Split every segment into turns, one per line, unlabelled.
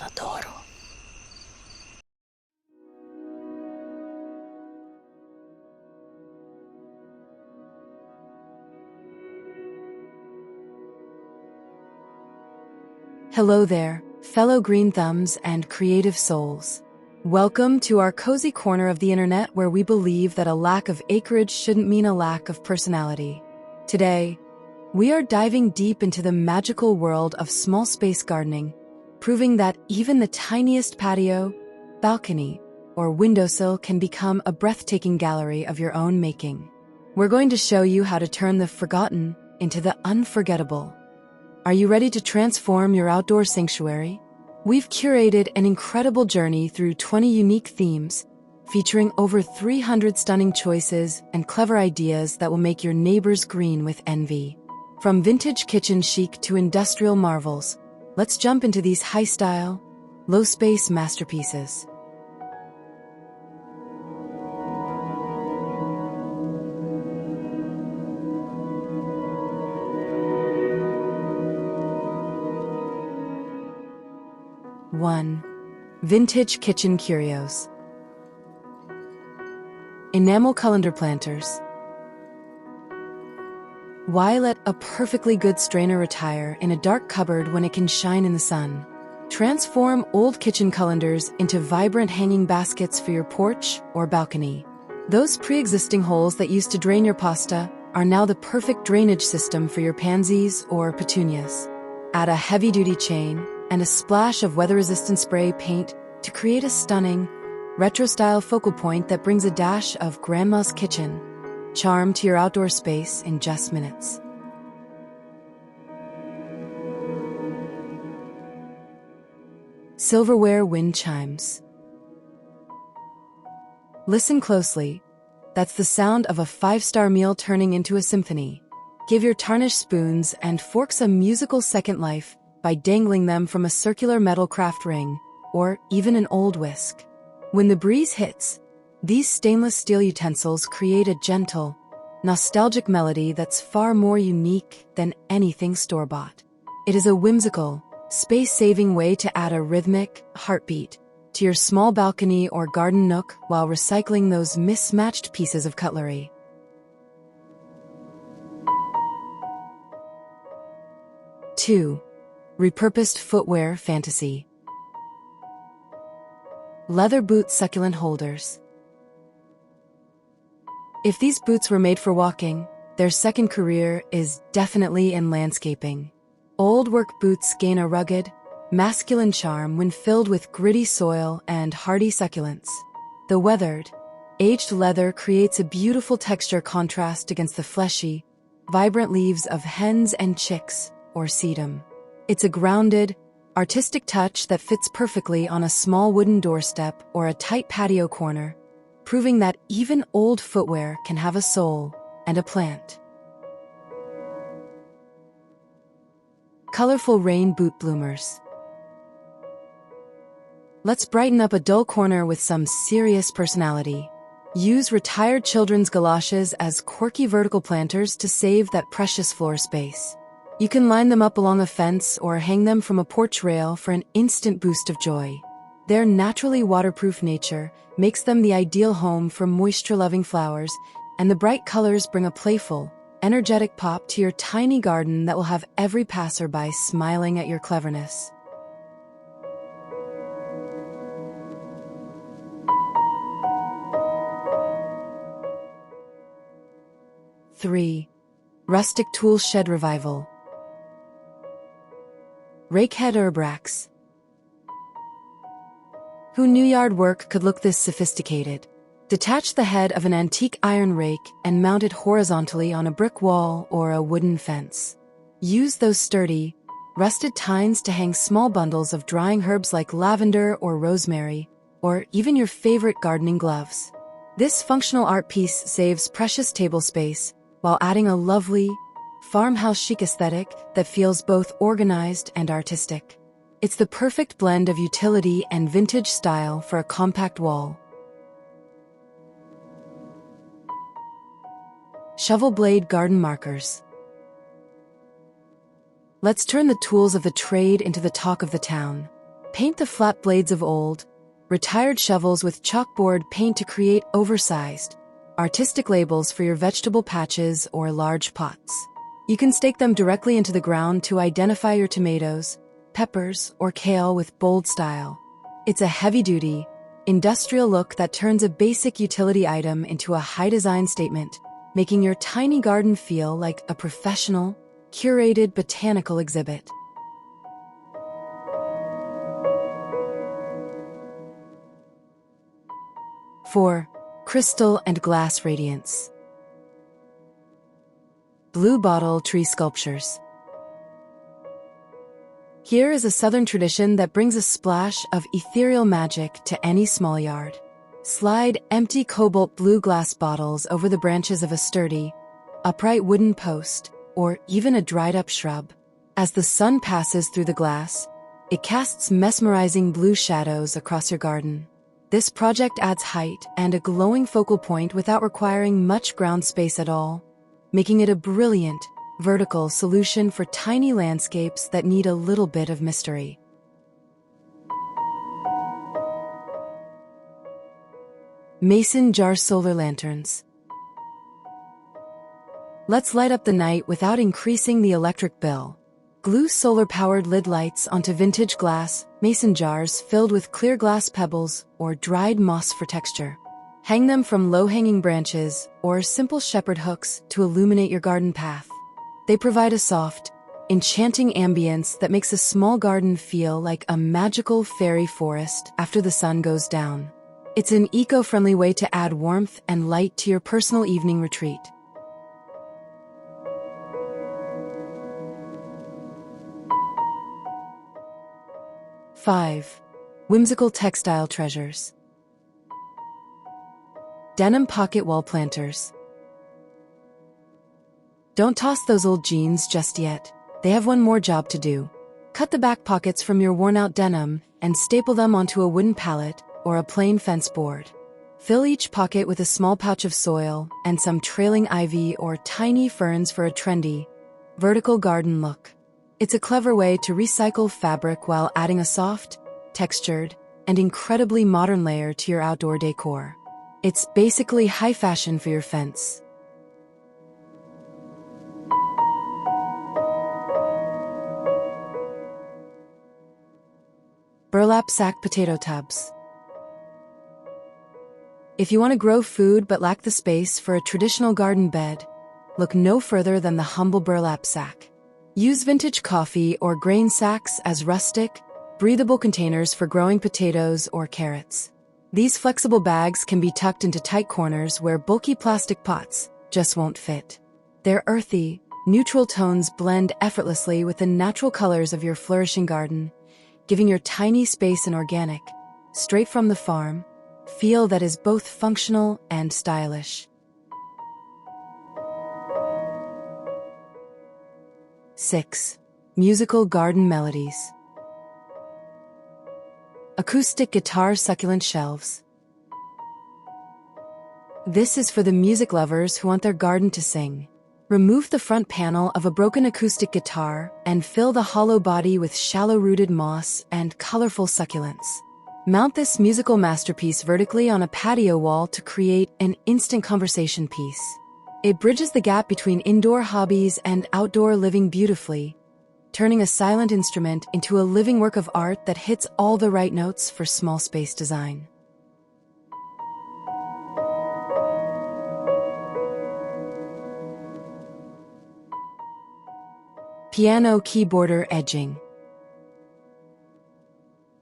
las adoro.
Hello there, fellow green thumbs and creative souls. Welcome to our cozy corner of the internet where we believe that a lack of acreage shouldn't mean a lack of personality. Today, we are diving deep into the magical world of small space gardening, proving that even the tiniest patio, balcony, or windowsill can become a breathtaking gallery of your own making. We're going to show you how to turn the forgotten into the unforgettable. Are you ready to transform your outdoor sanctuary? We've curated an incredible journey through 20 unique themes, featuring over 300 stunning choices and clever ideas that will make your neighbors green with envy. From vintage kitchen chic to industrial marvels, let's jump into these high-style, low-space masterpieces. One, Vintage Kitchen Curios. Enamel colander planters. Why let a perfectly good strainer retire in a dark cupboard when it can shine in the sun? Transform old kitchen colanders into vibrant hanging baskets for your porch or balcony. Those pre-existing holes that used to drain your pasta are now the perfect drainage system for your pansies or petunias. Add a heavy-duty chain and a splash of weather-resistant spray paint to create a stunning, retro-style focal point that brings a dash of Grandma's kitchen charm to your outdoor space in just minutes. Silverware wind chimes. Listen closely. That's the sound of a five-star meal turning into a symphony. Give your tarnished spoons and forks a musical second life by dangling them from a circular metal craft ring, or even an old whisk. When the breeze hits, these stainless steel utensils create a gentle, nostalgic melody that's far more unique than anything store-bought. It is a whimsical, space-saving way to add a rhythmic heartbeat to your small balcony or garden nook while recycling those mismatched pieces of cutlery. Two, Repurposed footwear fantasy. Leather boot succulent holders. If these boots were made for walking, their second career is definitely in landscaping. Old work boots gain a rugged, masculine charm when filled with gritty soil and hardy succulents. The weathered, aged leather creates a beautiful texture contrast against the fleshy, vibrant leaves of hens and chicks, or sedum. It's a grounded, artistic touch that fits perfectly on a small wooden doorstep or a tight patio corner, proving that even old footwear can have a soul and a plant. Colorful rain boot bloomers. Let's brighten up a dull corner with some serious personality. Use retired children's galoshes as quirky vertical planters to save that precious floor space. You can line them up along a fence or hang them from a porch rail for an instant boost of joy. Their naturally waterproof nature makes them the ideal home for moisture-loving flowers, and the bright colors bring a playful, energetic pop to your tiny garden that will have every passerby smiling at your cleverness. Three, Rustic tool shed revival. Rakehead herb racks. Who knew yard work could look this sophisticated? Detach the head of an antique iron rake and mount it horizontally on a brick wall or a wooden fence. Use those sturdy, rusted tines to hang small bundles of drying herbs like lavender or rosemary, or even your favorite gardening gloves. This functional art piece saves precious table space while adding a lovely, farmhouse chic aesthetic that feels both organized and artistic. It's the perfect blend of utility and vintage style for a compact wall. Shovel blade garden markers. Let's turn the tools of the trade into the talk of the town. Paint the flat blades of old, retired shovels with chalkboard paint to create oversized, artistic labels for your vegetable patches or large pots. You can stake them directly into the ground to identify your tomatoes, peppers, or kale with bold style. It's a heavy-duty, industrial look that turns a basic utility item into a high-design statement, making your tiny garden feel like a professional, curated botanical exhibit. Four, crystal and glass radiance. Blue bottle tree sculptures. Here is a southern tradition that brings a splash of ethereal magic to any small yard. Slide empty cobalt blue glass bottles over the branches of a sturdy, upright wooden post, or even a dried-up shrub. As the sun passes through the glass, it casts mesmerizing blue shadows across your garden. This project adds height and a glowing focal point without requiring much ground space at all, making it a brilliant, vertical solution for tiny landscapes that need a little bit of mystery. Mason jar solar lanterns. Let's light up the night without increasing the electric bill. Glue solar-powered lid lights onto vintage glass, mason jars filled with clear glass pebbles or dried moss for texture. Hang them from low-hanging branches or simple shepherd hooks to illuminate your garden path. They provide a soft, enchanting ambience that makes a small garden feel like a magical fairy forest after the sun goes down. It's an eco-friendly way to add warmth and light to your personal evening retreat. 5. Whimsical textile treasures. Denim pocket wall planters. Don't toss those old jeans just yet. They have one more job to do. Cut the back pockets from your worn-out denim and staple them onto a wooden pallet or a plain fence board. Fill each pocket with a small pouch of soil and some trailing ivy or tiny ferns for a trendy, vertical garden look. It's a clever way to recycle fabric while adding a soft, textured, and incredibly modern layer to your outdoor decor. It's basically high fashion for your fence. Burlap sack potato tubs. If you want to grow food but lack the space for a traditional garden bed, look no further than the humble burlap sack. Use vintage coffee or grain sacks as rustic, breathable containers for growing potatoes or carrots. These flexible bags can be tucked into tight corners where bulky plastic pots just won't fit. Their earthy, neutral tones blend effortlessly with the natural colors of your flourishing garden, giving your tiny space an organic, straight from the farm, feel that is both functional and stylish. 6. Musical garden melodies. Acoustic guitar succulent shelves. This is for the music lovers who want their garden to sing. Remove the front panel of a broken acoustic guitar and fill the hollow body with shallow-rooted moss and colorful succulents. Mount this musical masterpiece vertically on a patio wall to create an instant conversation piece. It bridges the gap between indoor hobbies and outdoor living beautifully, turning a silent instrument into a living work of art that hits all the right notes for small space design. Piano key border edging.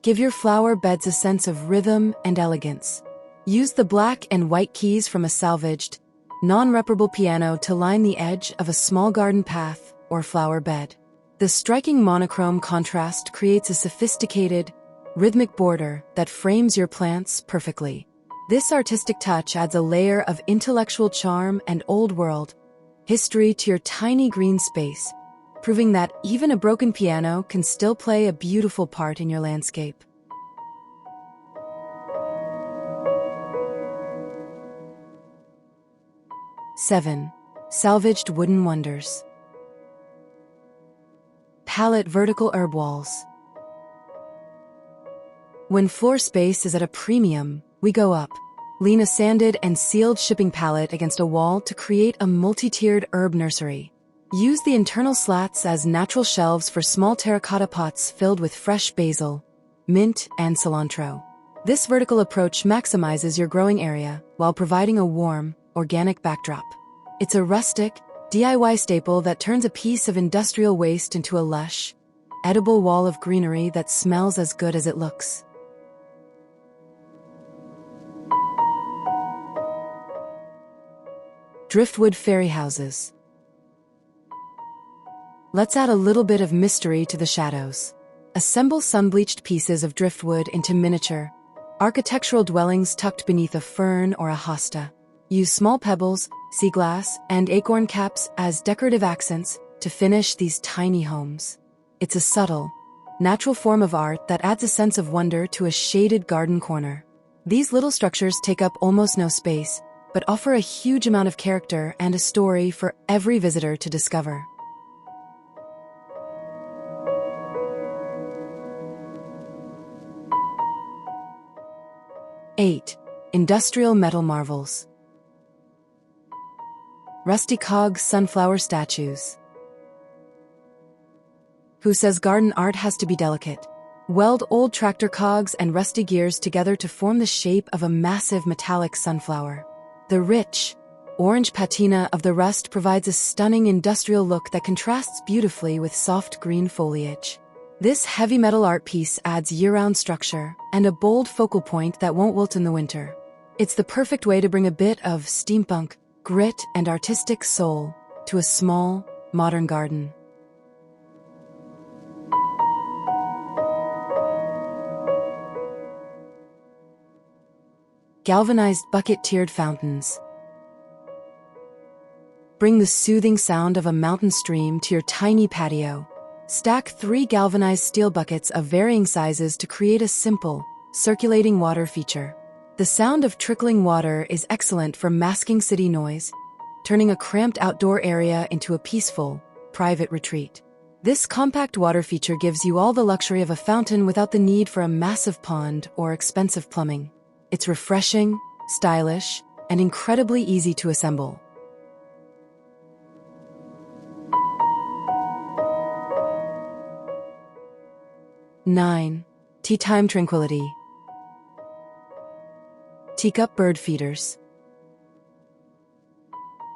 Give your flower beds a sense of rhythm and elegance. Use the black and white keys from a salvaged, non-reparable piano to line the edge of a small garden path or flower bed. The striking monochrome contrast creates a sophisticated, rhythmic border that frames your plants perfectly. This artistic touch adds a layer of intellectual charm and old-world history to your tiny green space, proving that even a broken piano can still play a beautiful part in your landscape. Seven. Salvaged wooden wonders. Pallet vertical herb walls. When floor space is at a premium, we go up. Lean a sanded and sealed shipping pallet against a wall to create a multi-tiered herb nursery. Use the internal slats as natural shelves for small terracotta pots filled with fresh basil, mint, and cilantro. This vertical approach maximizes your growing area while providing a warm, organic backdrop. It's a rustic, DIY staple that turns a piece of industrial waste into a lush, edible wall of greenery that smells as good as it looks. Driftwood fairy houses. Let's add a little bit of mystery to the shadows. Assemble sun-bleached pieces of driftwood into miniature, architectural dwellings tucked beneath a fern or a hosta. Use small pebbles, sea glass, and acorn caps as decorative accents to finish these tiny homes. It's a subtle, natural form of art that adds a sense of wonder to a shaded garden corner. These little structures take up almost no space, but offer a huge amount of character and a story for every visitor to discover. Eight. Industrial metal marvels. Rusty cog sunflower statues. Who says garden art has to be delicate? Weld old tractor cogs and rusty gears together to form the shape of a massive metallic sunflower. The rich, orange patina of the rust provides a stunning industrial look that contrasts beautifully with soft green foliage. This heavy metal art piece adds year-round structure and a bold focal point that won't wilt in the winter. It's the perfect way to bring a bit of steampunk, grit, and artistic soul to a small, modern garden. Galvanized bucket tiered fountains. Bring the soothing sound of a mountain stream to your tiny patio. Stack 3 galvanized steel buckets of varying sizes to create a simple, circulating water feature. The sound of trickling water is excellent for masking city noise, turning a cramped outdoor area into a peaceful, private retreat. This compact water feature gives you all the luxury of a fountain without the need for a massive pond or expensive plumbing. It's refreshing, stylish, and incredibly easy to assemble. Nine. Tea time tranquility. Teacup bird feeders.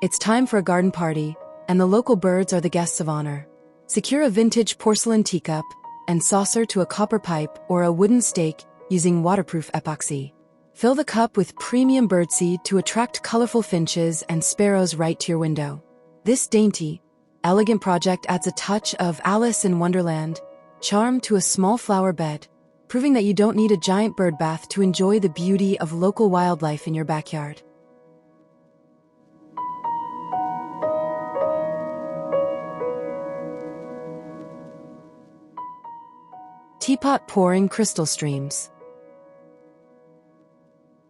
It's time for a garden party, and the local birds are the guests of honor. Secure a vintage porcelain teacup and saucer to a copper pipe or a wooden stake using waterproof epoxy. Fill the cup with premium birdseed to attract colorful finches and sparrows right to your window. This dainty, elegant project adds a touch of Alice in Wonderland charm to a small flower bed, proving that you don't need a giant bird bath to enjoy the beauty of local wildlife in your backyard. Teapot pouring crystal streams.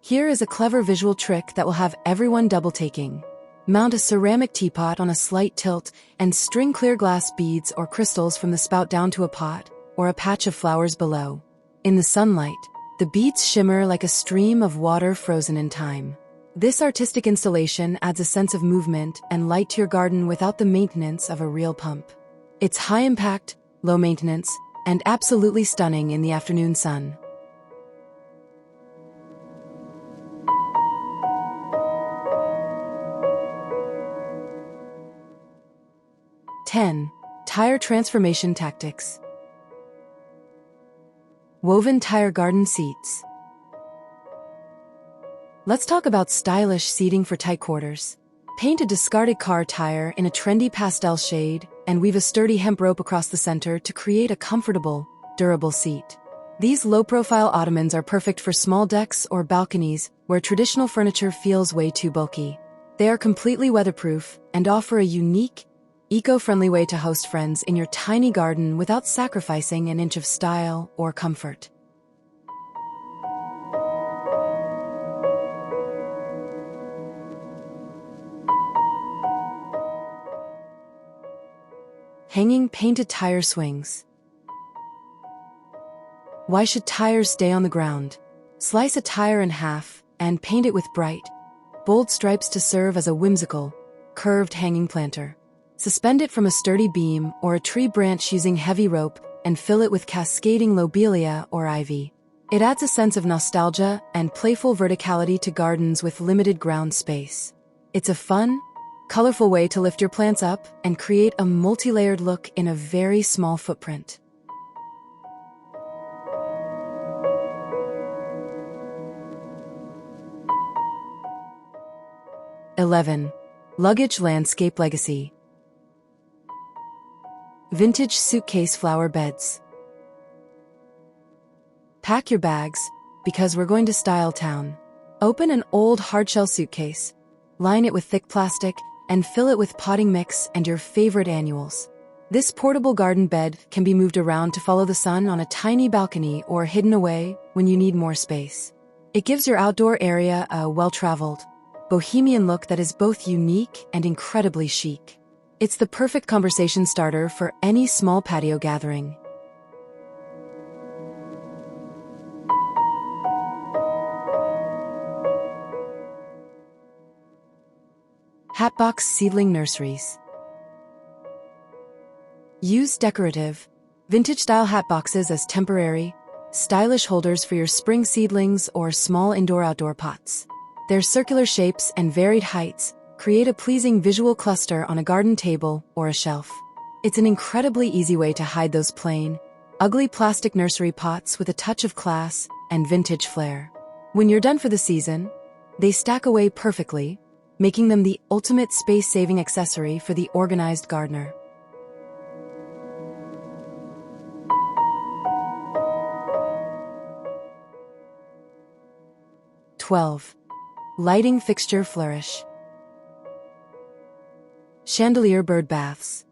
Here is a clever visual trick that will have everyone double-taking. Mount a ceramic teapot on a slight tilt and string clear glass beads or crystals from the spout down to a pot or a patch of flowers below. In the sunlight, the beads shimmer like a stream of water frozen in time. This artistic installation adds a sense of movement and light to your garden without the maintenance of a real pump. It's high impact, low maintenance, and absolutely stunning in the afternoon sun. Ten. Tire transformation tactics. Woven tire garden seats. Let's talk about stylish seating for tight quarters. Paint a discarded car tire in a trendy pastel shade and weave a sturdy hemp rope across the center to create a comfortable, durable seat. These low-profile ottomans are perfect for small decks or balconies where traditional furniture feels way too bulky. They are completely weatherproof and offer a unique, eco-friendly way to host friends in your tiny garden without sacrificing an inch of style or comfort. Hanging painted tire swings. Why should tires stay on the ground? Slice a tire in half and paint it with bright, bold stripes to serve as a whimsical, curved hanging planter. Suspend it from a sturdy beam or a tree branch using heavy rope and fill it with cascading lobelia or ivy. It adds a sense of nostalgia and playful verticality to gardens with limited ground space. It's a fun, colorful way to lift your plants up and create a multi-layered look in a very small footprint. (11) Luggage Landscape Legacy. Vintage suitcase flower beds. Pack your bags, because we're going to style town. Open an old hardshell suitcase, line it with thick plastic, and fill it with potting mix and your favorite annuals. This portable garden bed can be moved around to follow the sun on a tiny balcony or hidden away when you need more space. It gives your outdoor area a well-traveled, bohemian look that is both unique and incredibly chic. It's the perfect conversation starter for any small patio gathering. Hatbox Seedling Nurseries. Use decorative, vintage-style hatboxes as temporary, stylish holders for your spring seedlings or small indoor-outdoor pots. Their circular shapes and varied heights create a pleasing visual cluster on a garden table or a shelf. It's an incredibly easy way to hide those plain, ugly plastic nursery pots with a touch of class and vintage flair. When you're done for the season, they stack away perfectly, making them the ultimate space-saving accessory for the organized gardener. (12) Lighting Fixture Flourish. Chandelier bird baths.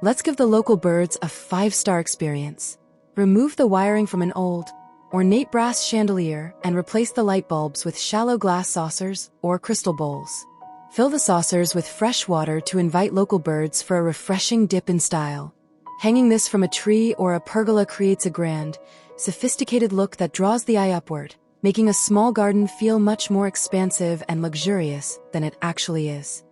Let's give the local birds a 5-star experience. Remove the wiring from an old, ornate brass chandelier and replace the light bulbs with shallow glass saucers or crystal bowls. Fill the saucers with fresh water to invite local birds for a refreshing dip in style. Hanging this from a tree or a pergola creates a grand, sophisticated look that draws the eye upward, making a small garden feel much more expansive and luxurious than it actually is.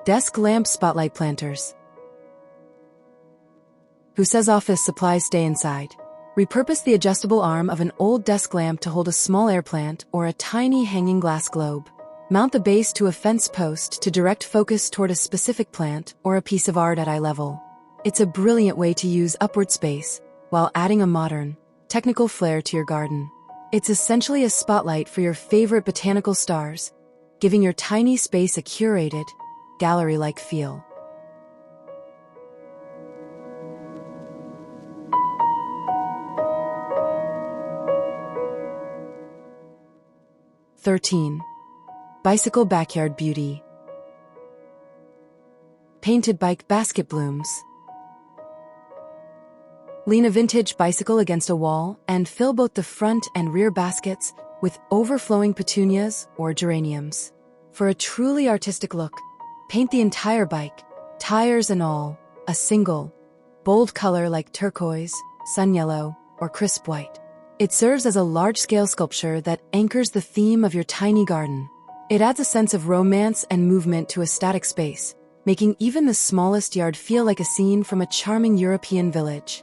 Desk Lamp Spotlight Planters. Who says office supplies stay inside? Repurpose the adjustable arm of an old desk lamp to hold a small air plant or a tiny hanging glass globe. Mount the base to a fence post to direct focus toward a specific plant or a piece of art at eye level. It's a brilliant way to use upward space while adding a modern, technical flair to your garden. It's essentially a spotlight for your favorite botanical stars, giving your tiny space a curated, gallery-like feel. (13) Bicycle Backyard Beauty. Painted bike basket blooms. Lean a vintage bicycle against a wall and fill both the front and rear baskets with overflowing petunias or geraniums. For a truly artistic look, paint the entire bike, tires and all, a single, bold color like turquoise, sun yellow, or crisp white. It serves as a large-scale sculpture that anchors the theme of your tiny garden. It adds a sense of romance and movement to a static space, making even the smallest yard feel like a scene from a charming European village.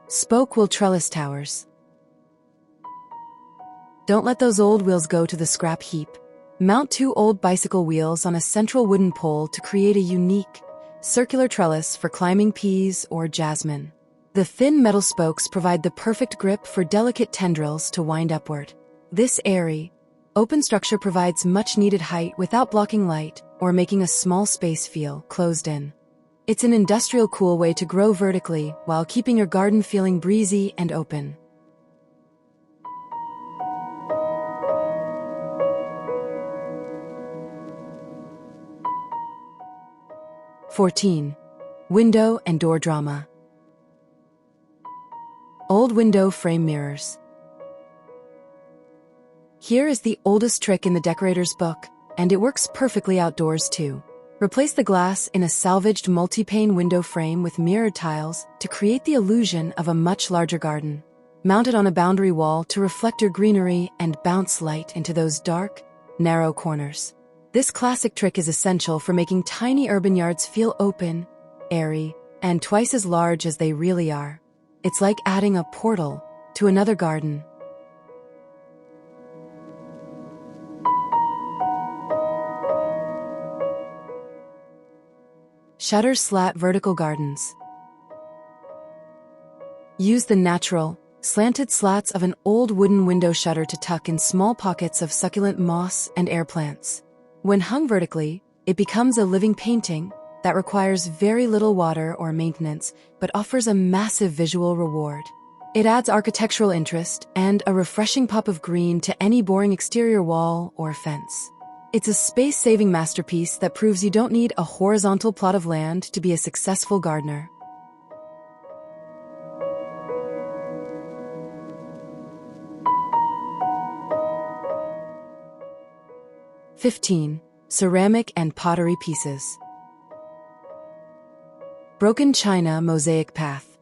Spoke Wheel Trellis Towers. Don't let those old wheels go to the scrap heap. Mount 2 old bicycle wheels on a central wooden pole to create a unique, circular trellis for climbing peas or jasmine. The thin metal spokes provide the perfect grip for delicate tendrils to wind upward. This airy, open structure provides much-needed height without blocking light or making a small space feel closed in. It's an industrial cool way to grow vertically while keeping your garden feeling breezy and open. (14) Window and Door Drama. Old window frame mirrors. Here is the oldest trick in the decorator's book, and it works perfectly outdoors too. Replace the glass in a salvaged multi-pane window frame with mirrored tiles to create the illusion of a much larger garden. Mount it on a boundary wall to reflect your greenery and bounce light into those dark, narrow corners. This classic trick is essential for making tiny urban yards feel open, airy, and twice as large as they really are. It's like adding a portal to another garden. Shutter slat vertical gardens. Use the natural, slanted slats of an old wooden window shutter to tuck in small pockets of succulent moss and air plants. When hung vertically, it becomes a living painting that requires very little water or maintenance, but offers a massive visual reward. It adds architectural interest and a refreshing pop of green to any boring exterior wall or fence. It's a space-saving masterpiece that proves you don't need a horizontal plot of land to be a successful gardener. (15) Ceramic and pottery pieces. Broken china mosaic path.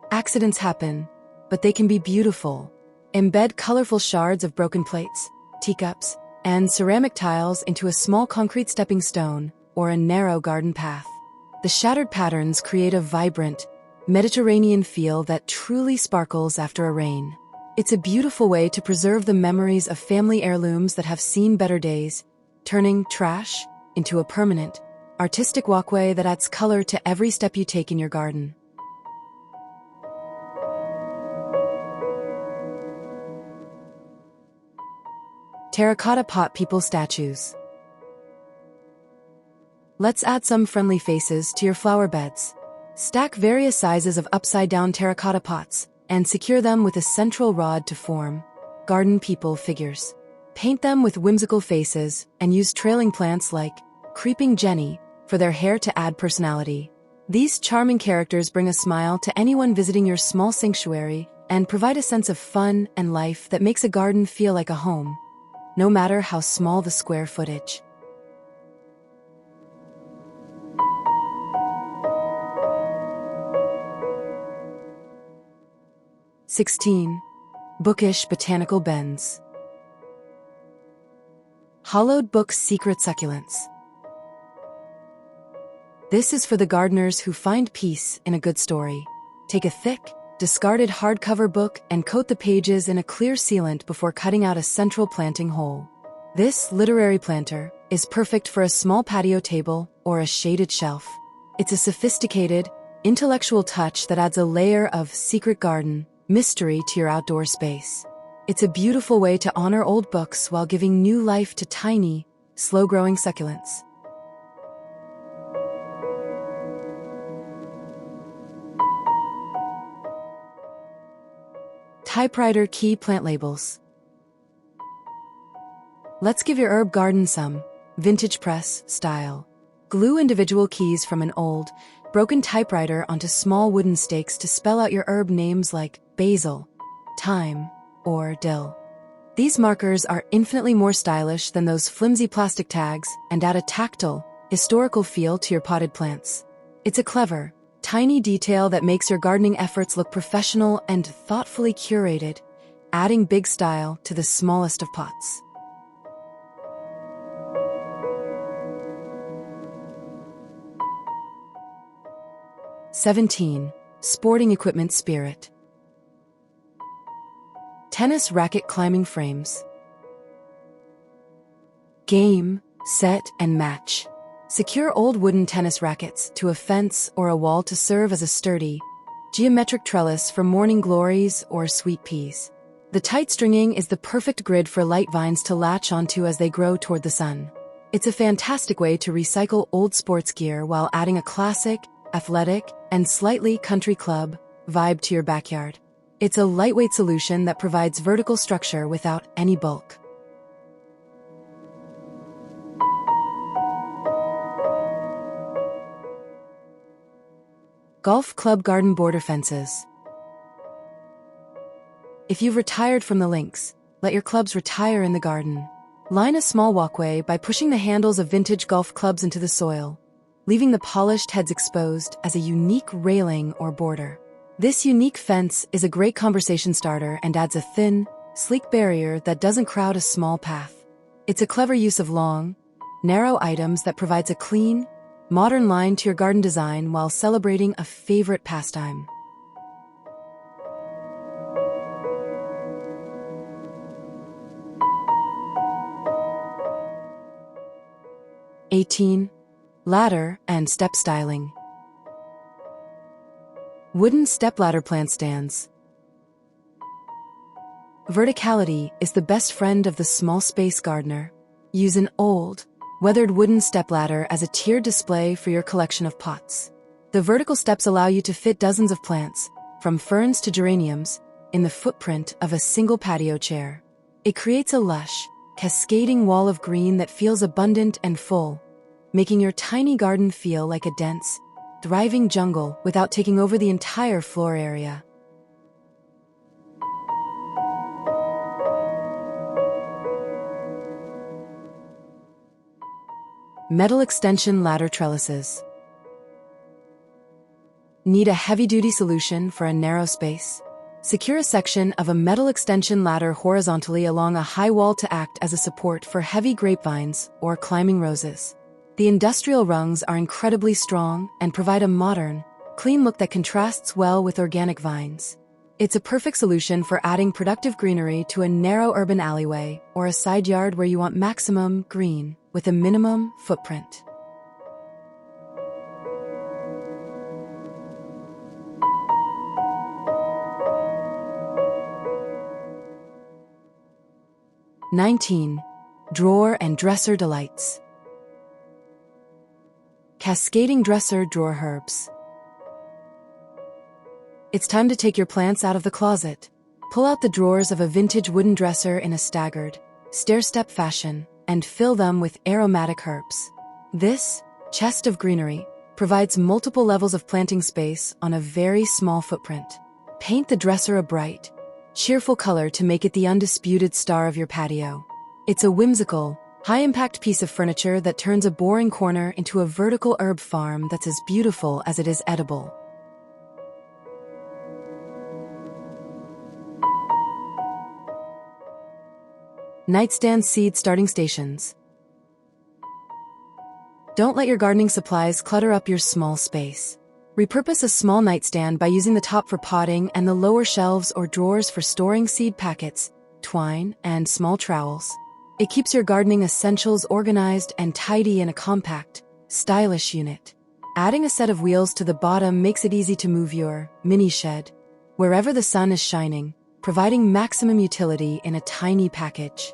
Accidents happen, but they can be beautiful. Embed colorful shards of broken plates, teacups, and ceramic tiles into a small concrete stepping stone or a narrow garden path. The shattered patterns create a vibrant, Mediterranean feel that truly sparkles after a rain. It's a beautiful way to preserve the memories of family heirlooms that have seen better days, turning trash into a permanent, artistic walkway that adds color to every step you take in your garden. Terracotta pot people statues. Let's add some friendly faces to your flower beds. Stack various sizes of upside-down terracotta pots and secure them with a central rod to form garden people figures. Paint them with whimsical faces and use trailing plants like Creeping Jenny for their hair to add personality. These charming characters bring a smile to anyone visiting your small sanctuary and provide a sense of fun and life that makes a garden feel like a home, no matter how small the square footage. (16) Bookish botanical bends. Hollowed book secret succulents. This is for the gardeners who find peace in a good story. Take a thick, discarded hardcover book and coat the pages in a clear sealant before cutting out a central planting hole. This literary planter is perfect for a small patio table or a shaded shelf. It's a sophisticated, intellectual touch that adds a layer of secret garden mystery to your outdoor space. It's a beautiful way to honor old books while giving new life to tiny, slow-growing succulents. Typewriter key plant labels. Let's give your herb garden some vintage press style. Glue individual keys from an old, broken typewriter onto small wooden stakes to spell out your herb names like basil, thyme, or dill. These markers are infinitely more stylish than those flimsy plastic tags and add a tactile, historical feel to your potted plants. It's a clever, tiny detail that makes your gardening efforts look professional and thoughtfully curated, adding big style to the smallest of pots. (17) Sporting equipment spirit. Tennis racket climbing frames. Game, set, and match. Secure old wooden tennis rackets to a fence or a wall to serve as a sturdy, geometric trellis for morning glories or sweet peas. The tight stringing is the perfect grid for light vines to latch onto as they grow toward the sun. It's a fantastic way to recycle old sports gear while adding a classic, athletic, and slightly country club vibe to your backyard. It's a lightweight solution that provides vertical structure without any bulk. Golf club garden border fences. If you've retired from the links, let your clubs retire in the garden. Line a small walkway by pushing the handles of vintage golf clubs into the soil, leaving the polished heads exposed as a unique railing or border. This unique fence is a great conversation starter and adds a thin, sleek barrier that doesn't crowd a small path. It's a clever use of long, narrow items that provides a clean, modern line to your garden design while celebrating a favorite pastime. Ladder and step styling. Wooden stepladder plant stands. Verticality is the best friend of the small space gardener. Use an old, weathered wooden stepladder as a tiered display for your collection of pots. The vertical steps allow you to fit dozens of plants, from ferns to geraniums, in the footprint of a single patio chair. It creates a lush, cascading wall of green that feels abundant and full, making your tiny garden feel like a dense, thriving jungle without taking over the entire floor area. Metal extension ladder trellises. Need a heavy-duty solution for a narrow space? Secure a section of a metal extension ladder horizontally along a high wall to act as a support for heavy grapevines or climbing roses. The industrial rungs are incredibly strong and provide a modern, clean look that contrasts well with organic vines. It's a perfect solution for adding productive greenery to a narrow urban alleyway or a side yard where you want maximum green with a minimum footprint. Drawer and dresser delights. Cascading dresser drawer herbs. It's time to take your plants out of the closet. Pull out the drawers of a vintage wooden dresser in a staggered, stair-step fashion and fill them with aromatic herbs. This chest of greenery provides multiple levels of planting space on a very small footprint. Paint the dresser a bright, cheerful color to make it the undisputed star of your patio. It's a whimsical, high-impact piece of furniture that turns a boring corner into a vertical herb farm that's as beautiful as it is edible. Nightstand seed starting stations. Don't let your gardening supplies clutter up your small space. Repurpose a small nightstand by using the top for potting and the lower shelves or drawers for storing seed packets, twine, and small trowels. It keeps your gardening essentials organized and tidy in a compact, stylish unit. Adding a set of wheels to the bottom makes it easy to move your mini shed wherever the sun is shining, providing maximum utility in a tiny package.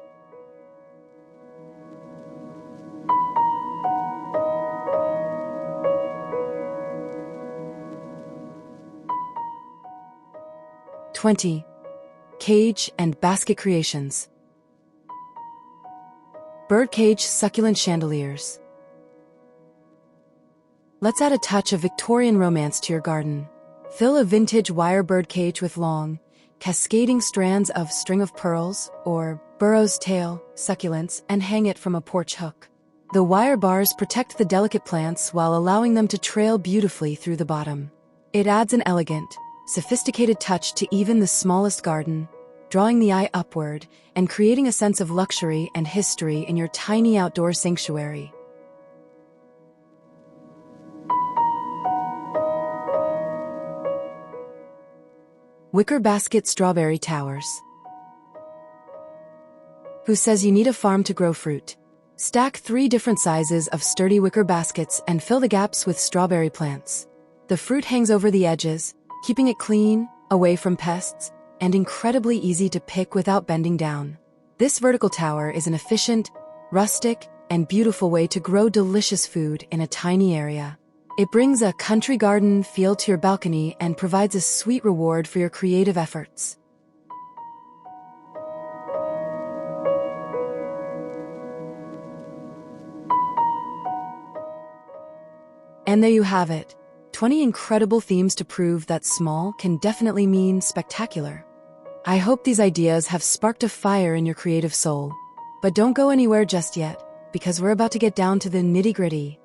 Cage and basket creations. Bird cage succulent chandeliers. Let's add a touch of Victorian romance to your garden. Fill a vintage wire bird cage with long, cascading strands of string of pearls or burro's tail succulents and hang it from a porch hook. The wire bars protect the delicate plants while allowing them to trail beautifully through the bottom. It adds an elegant, sophisticated touch to even the smallest garden, drawing the eye upward and creating a sense of luxury and history in your tiny outdoor sanctuary. Wicker basket strawberry towers. Who says you need a farm to grow fruit? Stack 3 different sizes of sturdy wicker baskets and fill the gaps with strawberry plants. The fruit hangs over the edges, keeping it clean, away from pests, and incredibly easy to pick without bending down. This vertical tower is an efficient, rustic, and beautiful way to grow delicious food in a tiny area. It brings a country garden feel to your balcony and provides a sweet reward for your creative efforts. And there you have it, 20 incredible themes to prove that small can definitely mean spectacular. I hope these ideas have sparked a fire in your creative soul. But don't go anywhere just yet, because we're about to get down to the nitty-gritty.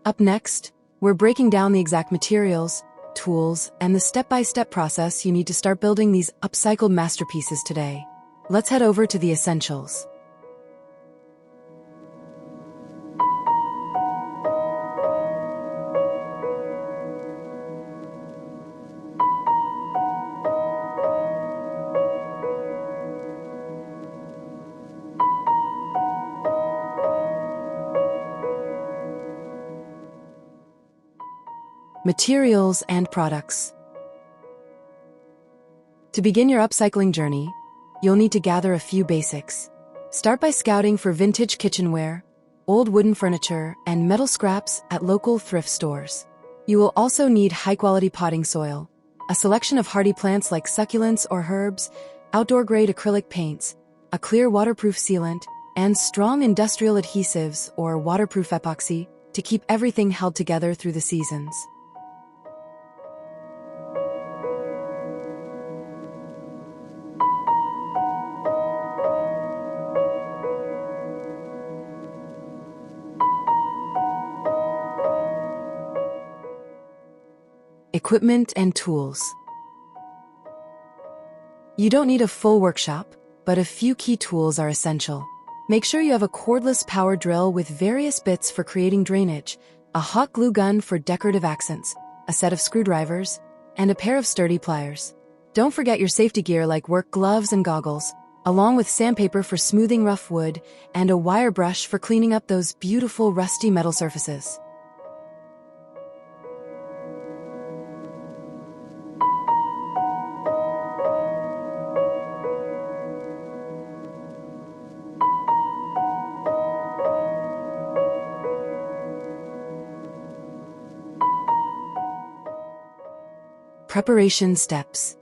Up next, we're breaking down the exact materials, tools, and the step-by-step process you need to start building these upcycled masterpieces today. Let's head over to the essentials. Materials and products. To begin your upcycling journey, you'll need to gather a few basics. Start by scouting for vintage kitchenware, old wooden furniture, and metal scraps at local thrift stores. You will also need high-quality potting soil, a selection of hardy plants like succulents or herbs, outdoor-grade acrylic paints, a clear waterproof sealant, and strong industrial adhesives or waterproof epoxy to keep everything held together through the seasons. Equipment and tools. You don't need a full workshop, but a few key tools are essential. Make sure you have a cordless power drill with various bits for creating drainage, a hot glue gun for decorative accents, a set of screwdrivers, and a pair of sturdy pliers. Don't forget your safety gear like work gloves and goggles, along with sandpaper for smoothing rough wood and a wire brush for cleaning up those beautiful rusty metal surfaces. Preparation steps.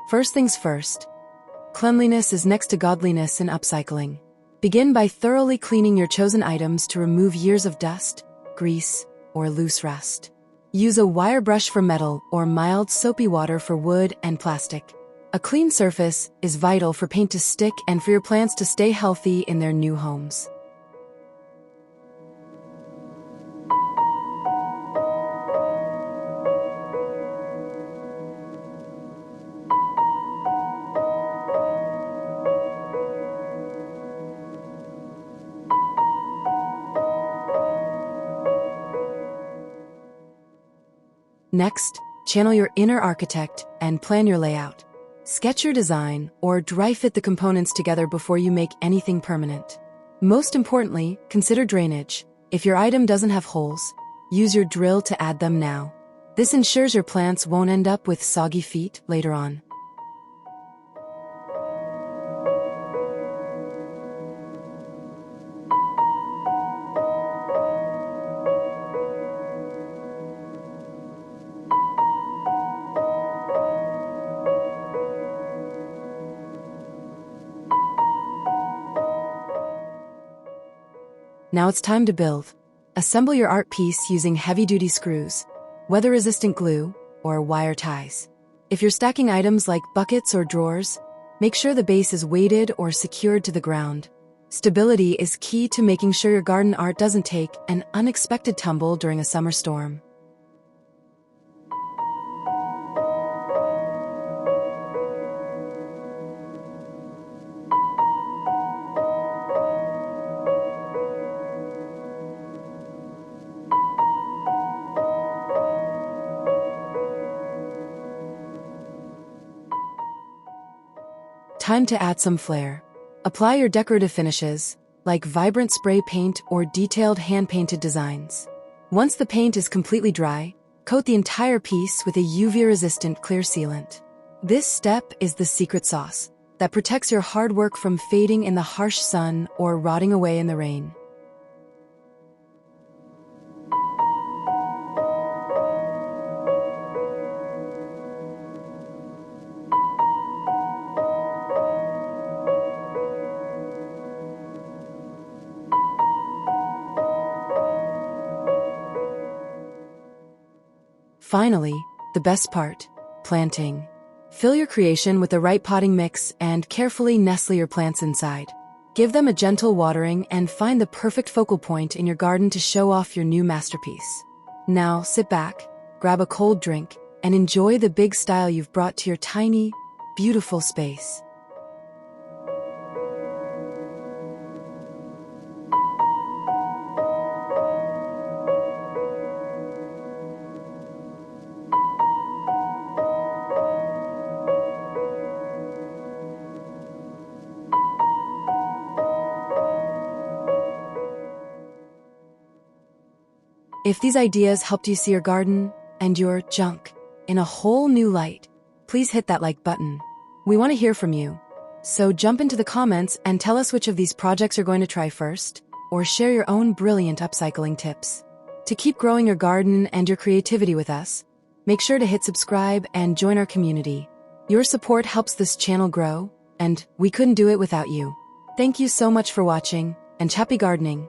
First things first, cleanliness is next to godliness in upcycling. Begin by thoroughly cleaning your chosen items to remove years of dust, grease, or loose rust. Use a wire brush for metal or mild soapy water for wood and plastic. A clean surface is vital for paint to stick and for your plants to stay healthy in their new homes. Next, channel your inner architect and plan your layout. Sketch your design or dry fit the components together before you make anything permanent. Most importantly, consider drainage. If your item doesn't have holes, use your drill to add them now. This ensures your plants won't end up with soggy feet later on. Now it's time to build. Assemble your art piece using heavy-duty screws, weather-resistant glue, or wire ties. If you're stacking items like buckets or drawers, make sure the base is weighted or secured to the ground. Stability is key to making sure your garden art doesn't take an unexpected tumble during a summer storm. Time to add some flair. Apply your decorative finishes, like vibrant spray paint or detailed hand-painted designs. Once the paint is completely dry, coat the entire piece with a UV-resistant clear sealant. This step is the secret sauce that protects your hard work from fading in the harsh sun or rotting away in the rain. Finally, the best part, planting. Fill your creation with the right potting mix and carefully nestle your plants inside. Give them a gentle watering and find the perfect focal point in your garden to show off your new masterpiece. Now sit back, grab a cold drink, and enjoy the big style you've brought to your tiny, beautiful space. If these ideas helped you see your garden and your junk in a whole new light, please hit that like button. We want to hear from you. So jump into the comments and tell us which of these projects you're going to try first, or share your own brilliant upcycling tips. To keep growing your garden and your creativity with us, make sure to hit subscribe and join our community. Your support helps this channel grow, and we couldn't do it without you. Thank you so much for watching, and happy gardening!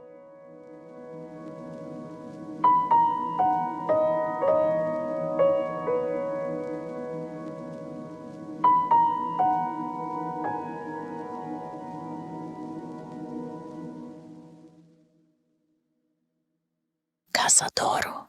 Cazadoro.